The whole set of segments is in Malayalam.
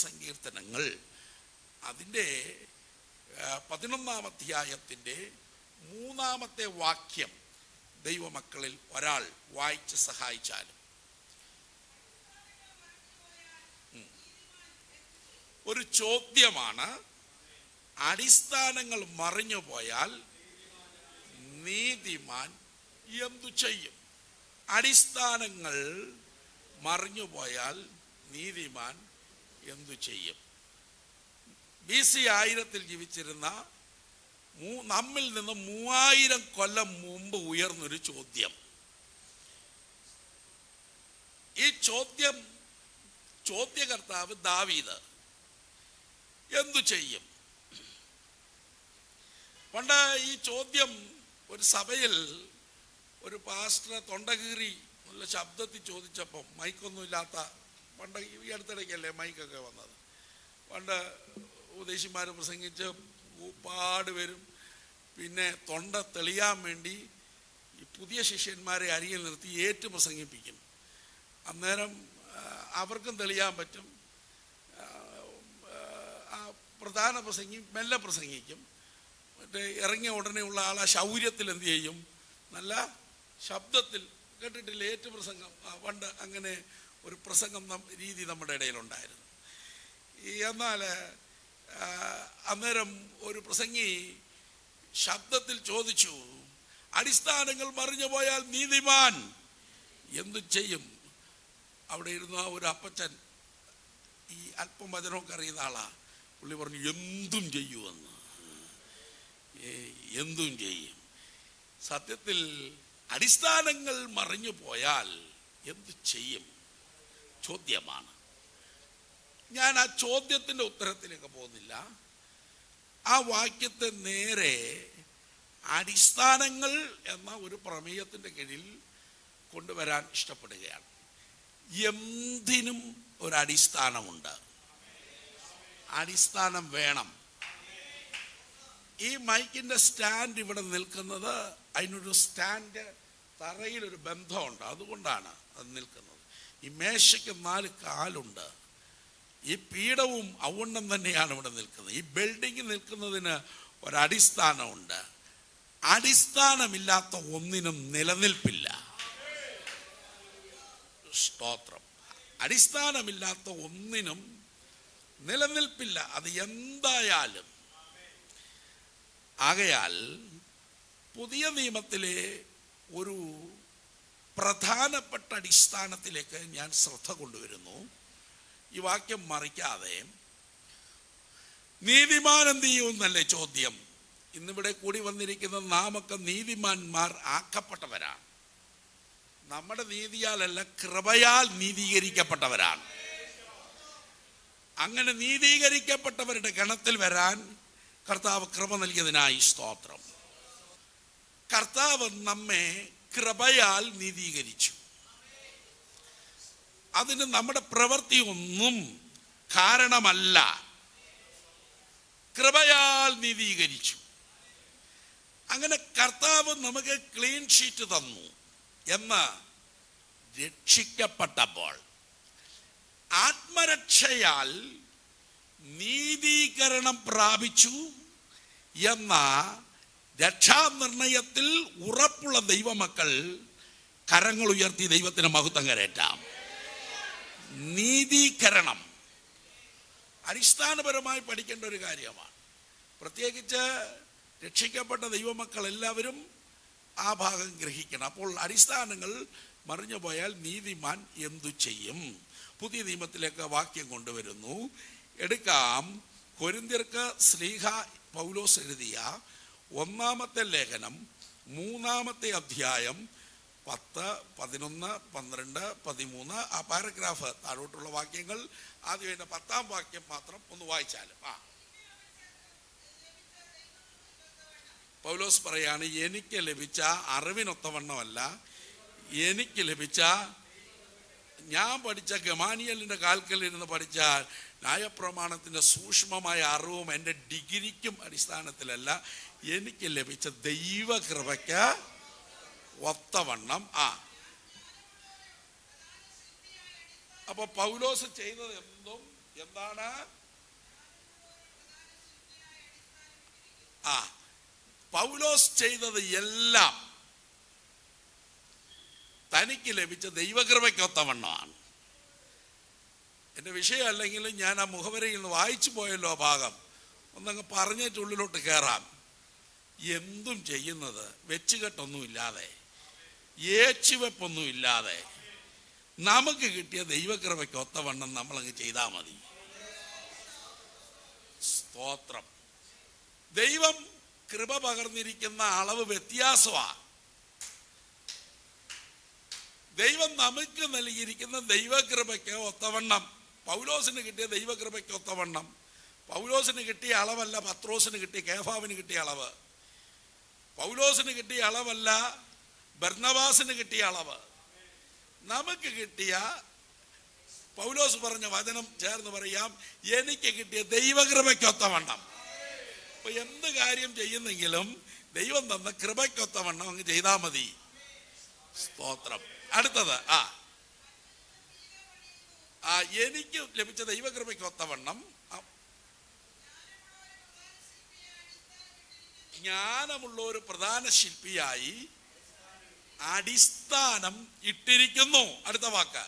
സങ്കീർത്തനങ്ങൾ അതിൻ്റെ 11-ാം അധ്യായത്തിൻ്റെ 3-ാമത്തെ വാക്യം ദൈവമക്കളിൽ ഒരാൾ വായിച്ച് സഹായിച്ചാലും. ഒരു ചോദ്യമാണ്, അടിസ്ഥാനങ്ങൾ മറിഞ്ഞു പോയാൽ നീതിമാൻ എന്തു ചെയ്യും? അടിസ്ഥാനങ്ങൾ മറിഞ്ഞു പോയാൽ നീതിമാൻ എന്തു ചെയ്യും? BC 1000 ജീവിച്ചിരുന്ന നമ്മിൽ നിന്ന് 3000 കൊല്ലം മുമ്പ് ഉയർന്നൊരു ചോദ്യം. ഈ ചോദ്യകർത്താവ് ദാവീദ് എന്തു ചെയ്യും? പണ്ട് ഈ ചോദ്യം ഒരു സഭയിൽ ഒരു പാസ്റ്റർ തൊണ്ടകീറി നല്ല ശബ്ദത്തിൽ ചോദിച്ചപ്പം, മൈക്കൊന്നും ഇല്ലാത്ത, പണ്ട് ഈ അടുത്തിടയ്ക്കല്ലേ മൈക്കൊക്കെ വന്നത്, പണ്ട് ഉപദേശിമാർ പ്രസംഗിച്ച് പാട് വരും. പിന്നെ തൊണ്ട തെളിയാൻ വേണ്ടി ഈ പുതിയ ശിഷ്യന്മാരെ അരികിൽ നിർത്തി ഏറ്റു പ്രസംഗിപ്പിക്കും. അന്നേരം അവർക്കും തെളിയാൻ പറ്റും. പ്രധാന പ്രസംഗി മെല്ലെ പ്രസംഗിക്കും. മറ്റേ ഇറങ്ങിയ ഉടനെയുള്ള ആൾ ആ ശൗര്യത്തിൽ എന്തു ചെയ്യും? നല്ല ശബ്ദത്തിൽ. കേട്ടിട്ടില്ല ഏറ്റു പ്രസംഗം? പണ്ട് അങ്ങനെ ഒരു പ്രസംഗം രീതി നമ്മുടെ ഇടയിലുണ്ടായിരുന്നു. എന്നാൽ അന്നേരം ഒരു പ്രസംഗി ശബ്ദത്തിൽ ചോദിച്ചു, അടിസ്ഥാനങ്ങൾ മറിഞ്ഞു പോയാൽ നീതിമാൻ എന്തു ചെയ്യും? അവിടെ ഇരുന്ന ഒരു അപ്പച്ചൻ, ഈ അല്പം വചനമൊക്കെ അറിയുന്ന ആളാ, പുള്ളി പറഞ്ഞു എന്തും ചെയ്യുമെന്ന്. എന്തും ചെയ്യും. സത്യത്തിൽ അടിസ്ഥാനങ്ങൾ മറിഞ്ഞു പോയാൽ എന്തു ചെയ്യും? ചോദ്യമാണ്. ഞാൻ ആ ചോദ്യത്തിൻ്റെ ഉത്തരത്തിലേക്ക് പോകുന്നില്ല. ആ വാക്യത്തെ നേരെ അടിസ്ഥാനങ്ങൾ എന്ന ഒരു പ്രമേയത്തിൻ്റെ കീഴിൽ കൊണ്ടുവരാൻ ഇഷ്ടപ്പെടുകയാണ്. എന്തിനും ഒരടിസ്ഥാനമുണ്ട്. അടിസ്ഥാനം വേണം. ഈ മൈക്കിൻ്റെ സ്റ്റാൻഡ് ഇവിടെ നിൽക്കുന്നത്, അതിനൊരു സ്റ്റാൻഡ് തറയിലൊരു ബന്ധമുണ്ട്, അതുകൊണ്ടാണ് അത് നിൽക്കുന്നത്. ഈ മേശയ്ക്ക് 4 കാലുണ്ട്. ഈ പീഠവും ഔവണ്ണം തന്നെയാണ് ഇവിടെ നിൽക്കുന്നത്. ഈ ബിൽഡിംഗ് നിൽക്കുന്നതിന് ഒരടിസ്ഥാനമുണ്ട്. അടിസ്ഥാനമില്ലാത്ത ഒന്നിനും നിലനിൽപ്പില്ല. സ്തോത്രം. അടിസ്ഥാനമില്ലാത്ത ഒന്നിനും നിലനിൽപ്പില്ല, അത് എന്തായാലും. ആകയാൽ പുതിയ നിയമത്തിലെ ഒരു പ്രധാനപ്പെട്ട അടിസ്ഥാനത്തിലേക്ക് ഞാൻ ശ്രദ്ധ കൊണ്ടുവരുന്നു. ഈ വാക്യം മറിക്കാതെ നീതിമാൻ എന്ത് ചെയ്യുമെന്നല്ലേ ചോദ്യം. ഇന്നിവിടെ കൂടി വന്നിരിക്കുന്ന നാമൊക്കെ നീതിമാന്മാർ ആക്കപ്പെട്ടവരാണ്. നമ്മുടെ നീതിയാലല്ല, കൃപയാൽ നീതീകരിക്കപ്പെട്ടവരാണ്. അങ്ങനെ നീതീകരിക്കപ്പെട്ടവരുടെ ഗണത്തിൽ വരാൻ കർത്താവ് കൃപ നൽകിയതിനായി സ്തോത്രം. കർത്താവ് നമ്മെ കൃപയാൽ നീതീകരിച്ചു. അതിന് നമ്മുടെ പ്രവൃത്തി ഒന്നും കാരണമല്ല. കൃപയാൽ നീതീകരിച്ചു. അങ്ങനെ കർത്താവ് നമുക്ക് ക്ലീൻ ഷീറ്റ് തന്നു എന്ന് രക്ഷിക്കപ്പെട്ടപ്പോൾ ആത്മരക്ഷയാൽ നീതീകരണം പ്രാപിച്ചു എന്ന രക്ഷാനിർണയത്തിൽ ഉറപ്പുള്ള ദൈവമക്കൾ കരങ്ങൾ ഉയർത്തി ദൈവത്തിന് മഹത്വം കരേറ്റാം. നീതീകരണം അടിസ്ഥാനപരമായി പഠിക്കേണ്ട ഒരു കാര്യമാണ്. പ്രത്യേകിച്ച് രക്ഷിക്കപ്പെട്ട ദൈവമക്കൾ എല്ലാവരും ആ ഭാഗം ഗ്രഹിക്കണം. അപ്പോൾ അടിസ്ഥാനങ്ങൾ മറിഞ്ഞു പോയാൽ നീതിമാൻ എന്തു ചെയ്യും? പുതിയ നിയമത്തിലേക്ക് വാക്യം കൊണ്ടുവരുന്നു. എടുക്കാം. കൊരിന്ത്യർക്ക് ശ്ലീഹ പൗലോസ് എഴുതിയ 1-ാമത്തെ ലേഖനം 3-ാമത്തെ അധ്യായം 10, 11, 12, 13 ആ പാരഗ്രാഫ് താഴോട്ടുള്ള വാക്യങ്ങൾ. ആദ്യം അതിൻ്റെ 10-ാം വാക്യം മാത്രം ഒന്ന് വായിച്ചാലും. പൗലോസ് പറയാണ്, എനിക്ക് ലഭിച്ച അറിവിനൊത്തവണ്ണമല്ല, എനിക്ക് ലഭിച്ച, ഞാൻ പഠിച്ച ഗമാനിയലിൻ്റെ കാൽക്കലിരുന്ന് പഠിച്ച ന്യായപ്രമാണത്തിൻ്റെ സൂക്ഷ്മമായ അറിവും എൻ്റെ ഡിഗ്രിക്കും അടിസ്ഥാനത്തിലല്ല, എനിക്ക് ലഭിച്ച ദൈവകൃപയ്ക്ക് ഒത്തവണ്ണം. അപ്പൊ പൗലോസ് ചെയ്തത് എന്തും എന്താണ്? പൗലോസ് ചെയ്തത് എല്ലാം തനിക്ക് ലഭിച്ച ദൈവകൃപയ്ക്കൊത്തവണ്ണമാണ്. എൻ്റെ വിഷയം അല്ലെങ്കിലും ഞാൻ ആ മുഖവരയിൽ നിന്ന് വായിച്ചു പോയല്ലോ ആ ഭാഗം, ഒന്നങ്ങ് പറഞ്ഞിട്ടുള്ളിലോട്ട് കയറാം. എന്തും ചെയ്യുന്നത് വെച്ചുകെട്ടൊന്നുമില്ലാതെ, ഏച്ചുവെപ്പൊന്നുമില്ലാതെ നമുക്ക് കിട്ടിയ ദൈവകൃപയ്ക്കൊത്തവണ്ണം നമ്മളങ്ങ് ചെയ്താൽ മതി. സ്തോത്രം. ദൈവം കൃപ പകർന്നിരിക്കുന്ന അളവ് വ്യത്യാസമാണ്. ദൈവം നമുക്ക് നൽകിയിരിക്കുന്ന ദൈവകൃപയ്ക്ക് ഒത്തവണ്ണം, പൗലോസിന് കിട്ടിയ ദൈവകൃപയ്ക്ക് ഒത്തവണ്ണം, പൗലോസിന് കിട്ടിയ അളവല്ല പത്രോസിന് കിട്ടിയ, കേഫാവിന് കിട്ടിയ അളവ്, പൗലോസിന് കിട്ടിയ അളവല്ല ബർന്നബാസിന് കിട്ടിയ അളവ്, നമുക്ക് കിട്ടിയ, പൗലോസ് പറഞ്ഞ വചനം ചേർന്ന് പറയാം, എനിക്ക് കിട്ടിയ ദൈവകൃപയ്ക്കൊത്തവണ്ണം. അപ്പൊ എന്ത് കാര്യം ചെയ്യുന്നെങ്കിലും ദൈവം തന്ന കൃപയ്ക്കൊത്തവണ്ണം അങ്ങ് ചെയ്താൽ മതി. സ്തോത്രം. അടുത്തത്, എനിക്ക് ലഭിച്ച ദൈവകൃപയ്ക്കൊത്തവണ്ണം ജ്ഞാനമുള്ള ഒരു പ്രധാന ശില്പിയായി അടിസ്ഥാനം ഇട്ടിരിക്കുന്നു. അടുത്ത വാക്ക്,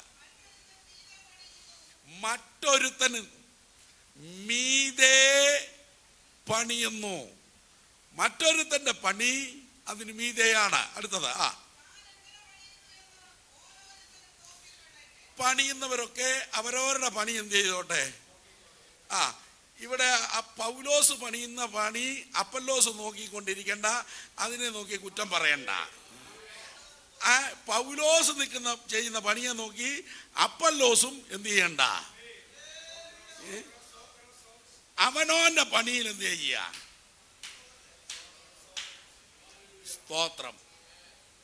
മറ്റൊരുത്തന് മീതെ പണിയുന്നു. മറ്റൊരുത്തന്റെ പണി അതിന് മീതെയാണ്. അടുത്തത്, പണിയുന്നവരൊക്കെ അവരവരുടെ പണി എന്ത് ചെയ്തോട്ടെ. ഇവിടെ ആ പൗലോസ് പണിയുന്ന പണി അപ്പല്ലോസ് നോക്കിക്കൊണ്ടിരിക്കണ്ട, അതിനെ നോക്കി കുറ്റം പറയണ്ട. പൗലോസ് ചെയ്യുന്ന പണിയെ നോക്കി അപ്പല്ലോസും എന്ത് ചെയ്യണ്ട. അവനോന്റെ പണിയിൽ എന്ത് ചെയ്യുക. സ്തോത്രം.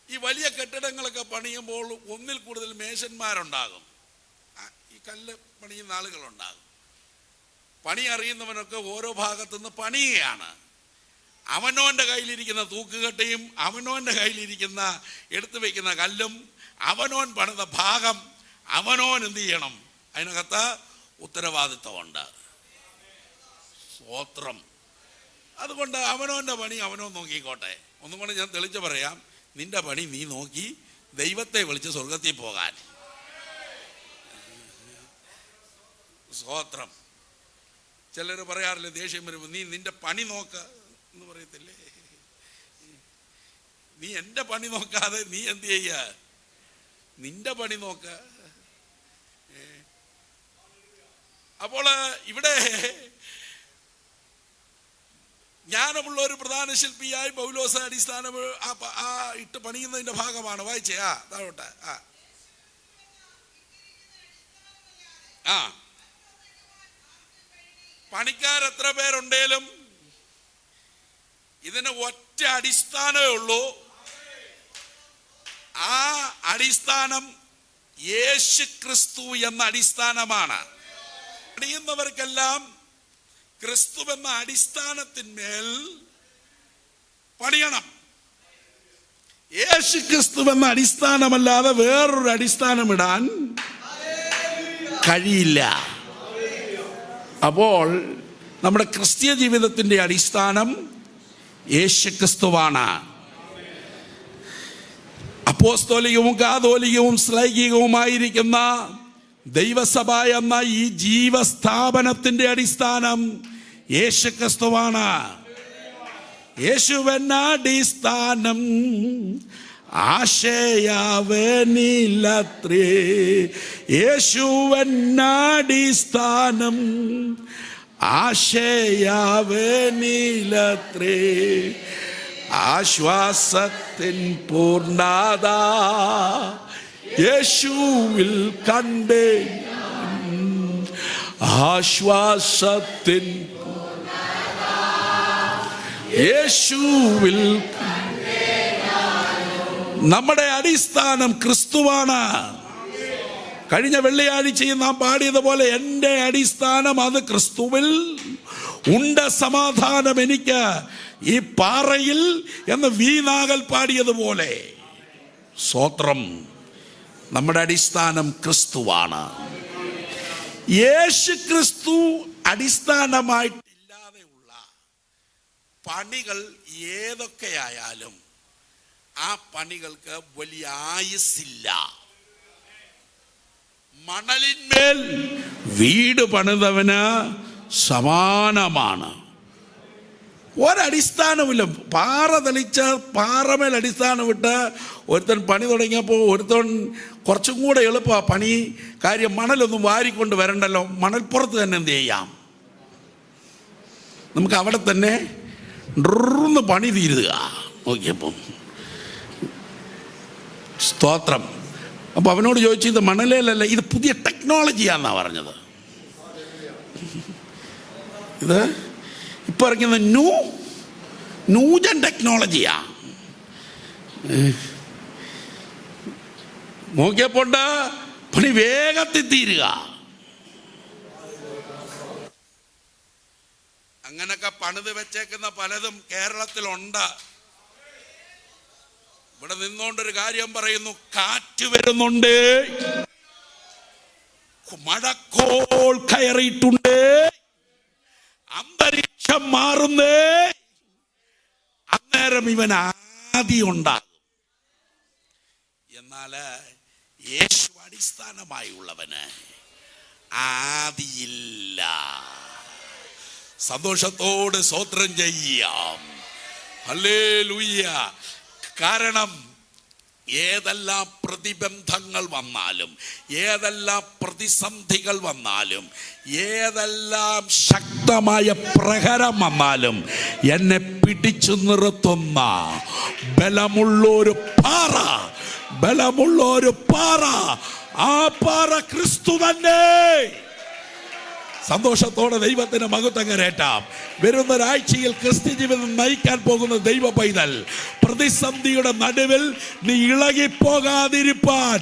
ഈ വലിയ കെട്ടിടങ്ങളൊക്കെ പണിയുമ്പോൾ ഒന്നിൽ കൂടുതൽ മേശന്മാരുണ്ടാകും, ഈ കല്ല് പണിയുന്ന ആളുകളുണ്ടാകും. പണി അറിയുന്നവനൊക്കെ ഓരോ ഭാഗത്തുനിന്ന് പണിയാണ്. അവനോന്റെ കയ്യിലിരിക്കുന്ന തൂക്കുകെട്ടയും അവനോന്റെ കയ്യിലിരിക്കുന്ന എടുത്തു വെക്കുന്ന കല്ലും അവനോൻ പണിത ഭാഗം അവനോൻ എന്ത് ചെയ്യണം, അതിനകത്ത് ഉത്തരവാദിത്വമുണ്ട്. സ്തോത്രം. അതുകൊണ്ട് അവനോന്റെ പണി അവനോൻ നോക്കിക്കോട്ടെ. ഒന്നും കൊണ്ട് ഞാൻ തെളിച്ച് പറയാം, നിന്റെ പണി നീ നോക്കി ദൈവത്തെ വിളിച്ച് സ്വർഗത്തിൽ പോകാൻ. സ്തോത്രം. ചിലർ പറയാറില്ലേ, ദേഷ്യം വരുമ്പോൾ നീ നിന്റെ പണി നോക്ക എന്ന് പറയത്തില്ലേ. നീ എൻ്റെ പണി നോക്കാതെ നീ എന്ത് ചെയ്യ, നിന്റെ പണി നോക്ക. അപ്പോൾ ഇവിടെ ജ്ഞാനമുള്ള ഒരു പ്രധാന ശില്പിയായി പൗലോസ് അടിസ്ഥാനം ഇട്ട് പണിയുന്നതിന്റെ ഭാഗമാണ്. വായിച്ചേ, താഴോട്ട്. പണിക്കാരെത്ര പേരുണ്ടേലും ഇതിന് ഒറ്റ അടിസ്ഥാനമേ ഉള്ളൂ. ആ അടിസ്ഥാനം യേശുക്രിസ്തു എന്ന അടിസ്ഥാനമാണ്. പണിയുന്നവർക്കെല്ലാം ക്രിസ്തു എന്ന അടിസ്ഥാനത്തിന്മേൽ പണിയണം. യേശുക്രിസ്തു എന്ന അടിസ്ഥാനമല്ലാതെ വേറൊരു അടിസ്ഥാനം ഇടാൻ കഴിയില്ല. അപ്പോൾ നമ്മുടെ ക്രിസ്തീയ ജീവിതത്തിന്റെ അടിസ്ഥാനം യേശുക്രിസ്തുവാണ്. അപ്പോസ്തോലികവും കാതോലികവും ശ്ലൈകികവുമായിരിക്കുന്ന ദൈവസഭ എന്ന ഈ ജീവസ്ഥാപനത്തിന്റെ അടിസ്ഥാനം യേശുക്രിസ്തുവാണ്. യേശുവെന്ന അടിസ്ഥാനം ആശയവനിലത്രേ. യേശുവെന്ന അടിസ്ഥാനം ആശയവനിലത്രേ. ആശ്വാസത്തിൻ പൂർണ്ണത യേശുവിൽ കണ്ടേ. ആശ്വാസത്തിൻ യേശുവിൽ. നമ്മുടെ അടിസ്ഥാനം ക്രിസ്തുവാണ്. കഴിഞ്ഞ വെള്ളിയാഴ്ചയും നാം പാടിയതുപോലെ എൻ്റെ അടിസ്ഥാനം അത് ക്രിസ്തുവിൽ ഉണ്ട് സമാധാനം എനിക്ക് ഈ പാറയിൽ എന്ന് വീണാകൽ പാടിയതുപോലെ. സ്തോത്രം. നമ്മുടെ അടിസ്ഥാനം ക്രിസ്തുവാണ്. യേശുക്രിസ്തു അടിസ്ഥാനമായിട്ടില്ലാതെയുള്ള പണികൾ ഏതൊക്കെയായാലും ആ പണികൾക്ക് വലിയ ആയുസ്സില്ല. മണലിന്മേൽ വീട് പണിതവന് സമാനമാണ്. ഒരടിസ്ഥാനമില്ല. പാറ തെളിച്ച പാറമേൽ അടിസ്ഥാനം വിട്ട് ഒരുത്തൻ പണി തുടങ്ങിയപ്പോൾ ഒരുത്തൻ കുറച്ചും കൂടെ എളുപ്പമാണ് പണി. കാര്യം മണലൊന്നും വാരിക്കൊണ്ട് വരണ്ടല്ലോ, മണൽപ്പുറത്ത് തന്നെ എന്ത് ചെയ്യാം, നമുക്ക് അവിടെ തന്നെ ഡ്രന്ന് പണി തീരുക. നോക്കിയപ്പം സ്തോത്രം. അപ്പോൾ അവനോട് ചോദിച്ചു, ഇത് മണലേലല്ല, ഇത് പുതിയ ടെക്നോളജിയാണെന്നാണ് പറഞ്ഞത്. ഇത് ഇപ്പോൾ ഇറങ്ങുന്ന ന്യൂജൻ ടെക്നോളജിയാ. നോക്കിയപ്പോണ്ട് പണി വേഗത്തിൽ തീരുക. അങ്ങനൊക്കെ പണിത് വെച്ചേക്കുന്ന പലതും കേരളത്തിലുണ്ട്. ഇവിടെ നിന്നുകൊണ്ടൊരു കാര്യം പറയുന്നു, കാറ്റ് വരുന്നുണ്ട്, മഴക്കോൾ കയറിയിട്ടുണ്ട്, അന്തരീക്ഷം മാറുന്നേ, അന്നേരം ഇവൻ ആദി ഉണ്ടാകും. എന്നാല് യേശു അടിസ്ഥാനമായുള്ളവന് ആദിയില്ല. സന്തോഷത്തോട് സ്തോത്രം ചെയ്യാം. ഹല്ലേലൂയ. കാരണം ഏതെല്ലാം പ്രതിബന്ധങ്ങൾ വന്നാലും, ഏതെല്ലാം പ്രതിസന്ധികൾ വന്നാലും, ഏതെല്ലാം ശക്തമായ പ്രഹരം വന്നാലും എന്നെ പിടിച്ചു നിർത്തുന്ന ബലമുള്ളൊരു പാറ, ആ പാറ ക്രിസ്തു തന്നെ. സന്തോഷത്തോടെ ദൈവത്തിന് മഹത്വം കരേറ്റാം. വരുന്ന ഒരാഴ്ചയിൽ ക്രിസ്ത്യ ജീവിതം നയിക്കാൻ പോകുന്ന ദൈവ പൈതൽ, പ്രതിസന്ധിയുടെ നടുവിൽ നീ ഇളകിപ്പോകാതിരിപ്പാൻ